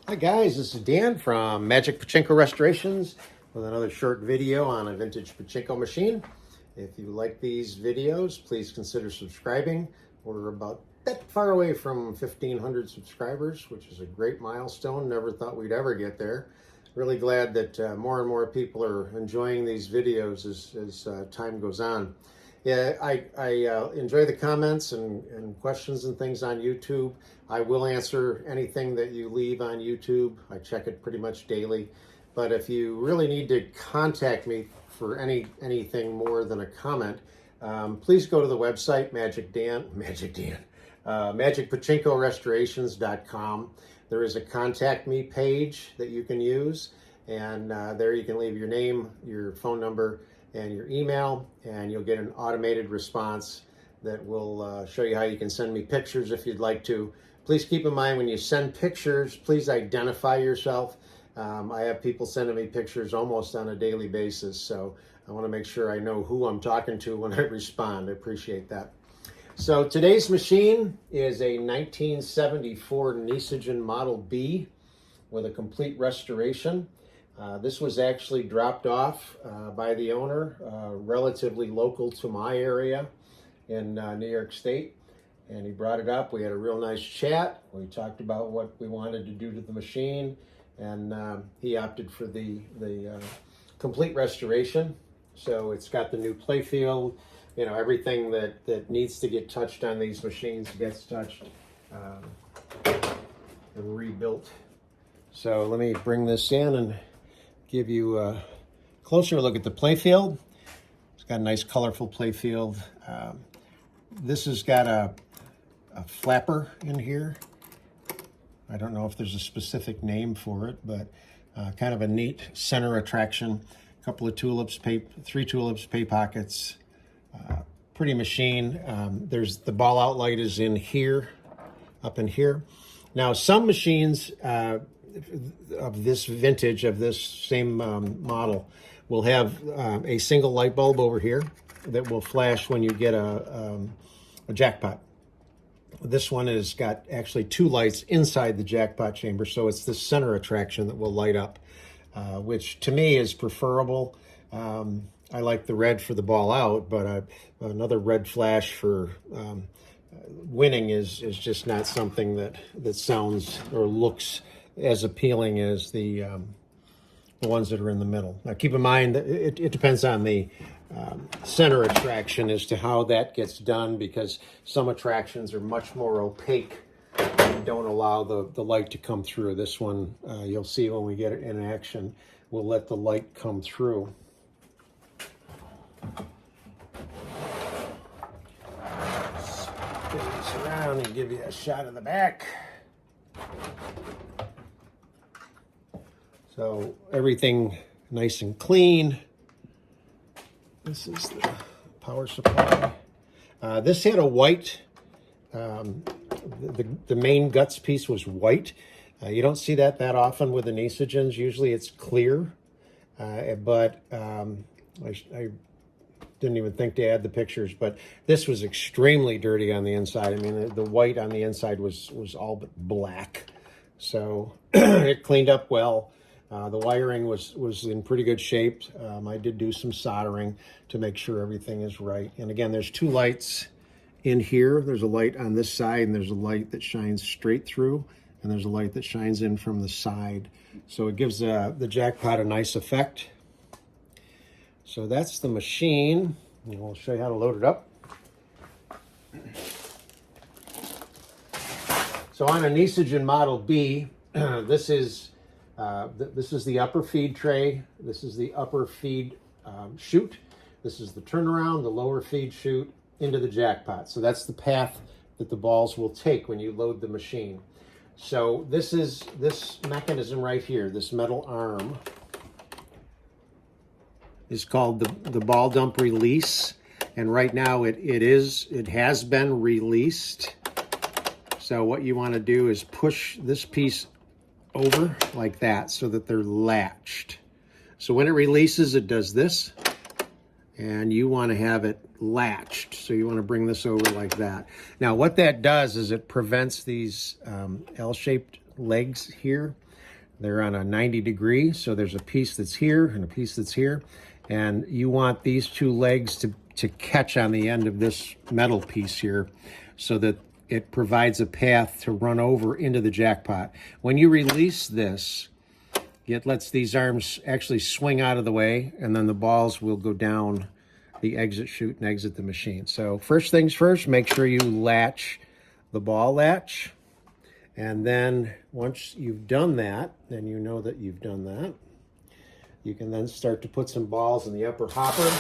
Hi guys, this is Dan from Magic Pachinko Restorations with another short video on a vintage Pachinko machine. If you like these videos, please consider subscribing. We're about that far away from 1,500 subscribers, which is a great milestone. Never thought we'd ever get there. Really glad that more and more people are enjoying these videos as time goes on. Yeah, I enjoy the comments and questions and things on YouTube. I will answer anything that you leave on YouTube. I check it pretty much daily. But if you really need to contact me for anything more than a comment, please go to the website, magicpachinkorestorations.com. There is a contact me page that you can use, and there you can leave your name, your phone number, and your email, and you'll get an automated response that will show you how you can send me pictures if you'd like to. Please keep in mind when you send pictures, please identify yourself. I have people sending me pictures almost on a daily basis, so I want to make sure I know who I'm talking to when I respond. I appreciate that. So today's machine is a 1974 Nishijin Model B with a complete restoration. This was actually dropped off by the owner, relatively local to my area in New York State. And he brought it up. We had a real nice chat. We talked about what we wanted to do to the machine. And he opted for the complete restoration. So it's got the new playfield. You know, everything that needs to get touched on these machines gets touched and rebuilt. So let me bring this in and give you a closer look at the playfield. It's got a nice colorful playfield. This has got a flapper in here. I don't know if there's a specific name for it, but kind of a neat center attraction. A couple of tulips, three tulips, pay pockets. Pretty machine. There's the ball out light is in here, up in here. Now some machines of this vintage, of this same model, will have a single light bulb over here that will flash when you get a jackpot. This one has got actually two lights inside the jackpot chamber, so it's this center attraction that will light up, which to me is preferable. I like the red for the ball out, but another red flash for winning is just not something that sounds or looks as appealing as the ones that are in the middle. Now keep in mind that it depends on the center attraction as to how that gets done, because some attractions are much more opaque and don't allow the light to come through. This one, you'll see when we get it in action, we'll let the light come through. Spin this around and give you a shot of the back. So everything nice and clean. This is the power supply. This had a white, the main guts piece was white. You don't see that often with the Nishijins. Usually it's clear, but I didn't even think to add the pictures, but this was extremely dirty on the inside. I mean, the white on the inside was all but black. So it cleaned up well. The wiring was in pretty good shape. I did do some soldering to make sure everything is right. And again, there's two lights in here. There's a light on this side, and there's a light that shines straight through, and there's a light that shines in from the side. So it gives the jackpot a nice effect. So that's the machine. And we'll show you how to load it up. So on a Nishijin Model B, this is the upper feed tray. This is the upper feed chute. This is the turnaround, the lower feed chute into the jackpot. So that's the path that the balls will take when you load the machine. So this mechanism right here, this metal arm, is called the ball dump release. And right now it has been released. So what you want to do is push this piece over like that so that they're latched. So when it releases, it does this, and you want to have it latched. So you want to bring this over like that. Now what that does is it prevents these L-shaped legs here. They're on a 90 degree, so there's a piece that's here and a piece that's here. And you want these two legs to catch on the end of this metal piece here so that it provides a path to run over into the jackpot. When you release this, it lets these arms actually swing out of the way, and then the balls will go down the exit chute and exit the machine. So first things first, make sure you latch the ball latch. And then once you've done that, then you know that you've done that. You can then start to put some balls in the upper hopper.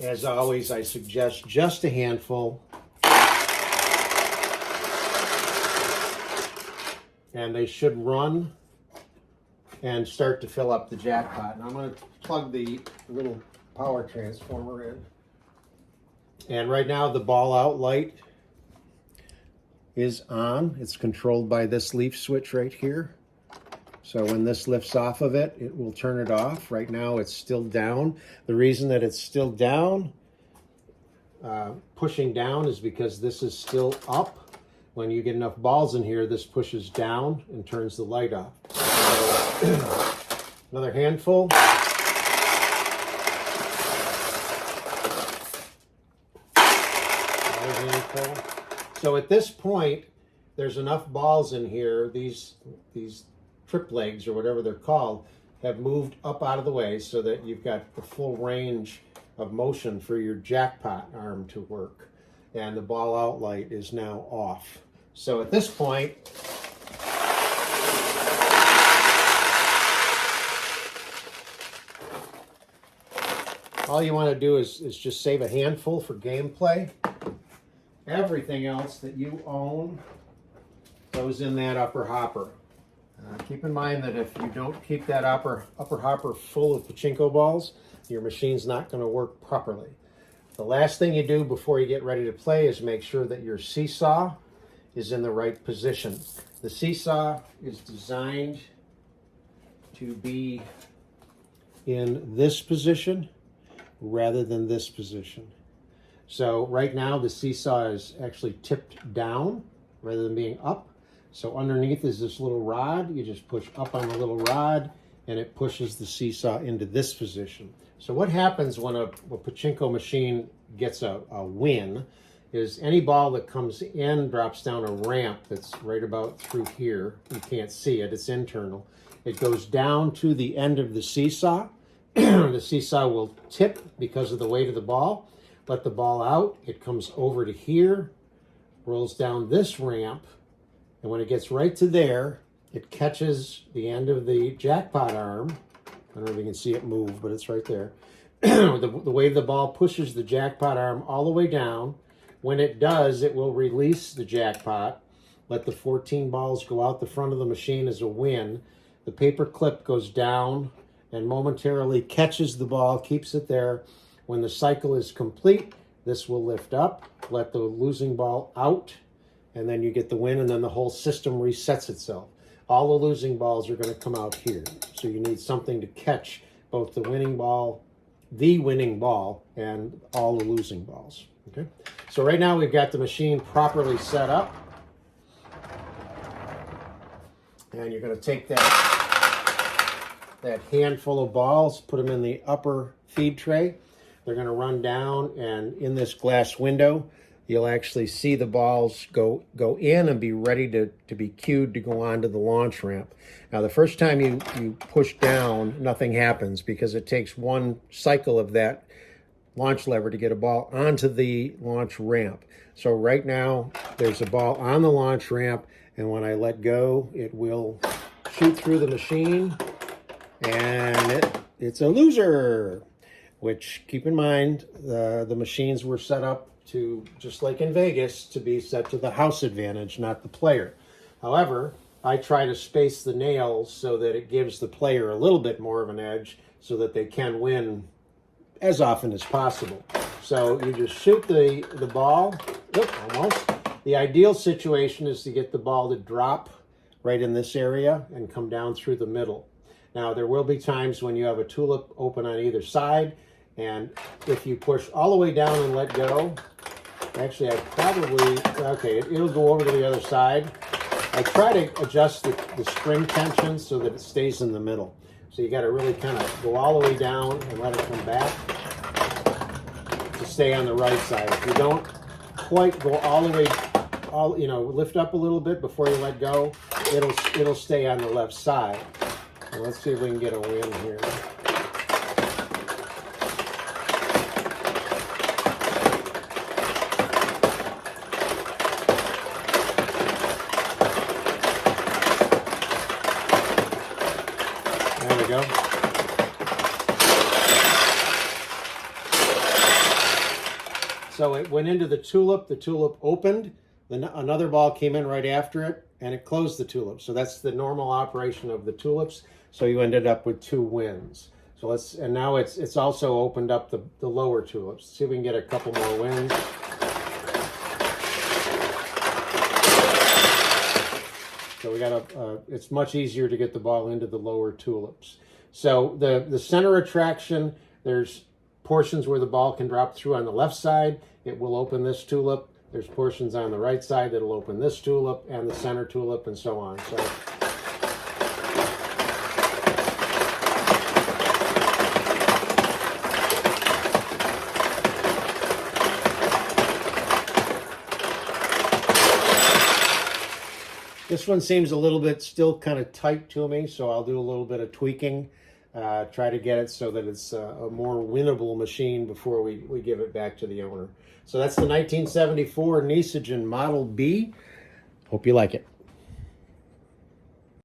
As always, I suggest just a handful. And they should run and start to fill up the jackpot. And I'm going to plug the little power transformer in. And right now the ball out light is on. It's controlled by this leaf switch right here. So when this lifts off of it, it will turn it off. Right now it's still down. The reason that it's still down, pushing down, is because this is still up. When you get enough balls in here, this pushes down and turns the light off. So, another handful. Another handful. So at this point, there's enough balls in here. These trip legs, or whatever they're called, have moved up out of the way so that you've got the full range of motion for your jackpot arm to work. And the ball out light is now off. So at this point, all you want to do is just save a handful for gameplay. Everything else that you own goes in that upper hopper. Keep in mind that if you don't keep that upper hopper full of pachinko balls, your machine's not going to work properly. The last thing you do before you get ready to play is make sure that your seesaw is in the right position. The seesaw is designed to be in this position rather than this position. So right now the seesaw is actually tipped down rather than being up. So underneath is this little rod. You just push up on the little rod and it pushes the seesaw into this position. So what happens when a pachinko machine gets a win is any ball that comes in drops down a ramp that's right about through here. You can't see it, it's internal. It goes down to the end of the seesaw. The seesaw will tip because of the weight of the ball. Let the ball out, it comes over to here, rolls down this ramp, and when it gets right to there, it catches the end of the jackpot arm. I don't know if you can see it move, but it's right there. The way the ball pushes the jackpot arm all the way down. When it does, it will release the jackpot, let the 14 balls go out the front of the machine as a win. The paper clip goes down and momentarily catches the ball, keeps it there. When the cycle is complete, this will lift up, let the losing ball out, and then you get the win, and then the whole system resets itself. All the losing balls are going to come out here. So you need something to catch both the winning ball, and all the losing balls. Okay. So right now we've got the machine properly set up. And you're going to take that handful of balls, put them in the upper feed tray. They're going to run down, and in this glass window, you'll actually see the balls go in and be ready to be cued to go onto the launch ramp. Now, the first time you push down, nothing happens because it takes one cycle of that launch lever to get a ball onto the launch ramp. So right now, there's a ball on the launch ramp, and when I let go, it will shoot through the machine, and it's a loser. Which, keep in mind, the machines were set up to, just like in Vegas, to be set to the house advantage, not the player. However, I try to space the nails so that it gives the player a little bit more of an edge so that they can win as often as possible. So you just shoot the ball. Almost. The ideal situation is to get the ball to drop right in this area and come down through the middle. Now, there will be times when you have a tulip open on either side, And if you push all the way down and let go, actually I probably, okay, it'll go over to the other side. I try to adjust the spring tension so that it stays in the middle. So you got to really kind of go all the way down and let it come back to stay on the right side. If you don't quite go all the way, lift up a little bit before you let go, it'll stay on the left side. And let's see if we can get a win here. There we go. So it went into the tulip opened, then another ball came in right after it, and it closed the tulip. So that's the normal operation of the tulips. So you ended up with 2 wins. So and now it's also opened up the lower tulips. See if we can get a couple more wins. So we got it's much easier to get the ball into the lower tulips. So the center attraction, there's portions where the ball can drop through on the left side. It will open this tulip. There's portions on the right side that'll open this tulip and the center tulip and so on. So this one seems a little bit still kind of tight to me, so I'll do a little bit of tweaking, try to get it so that it's a more winnable machine before we give it back to the owner. So that's the 1974 Nishijin Model B. Hope you like it.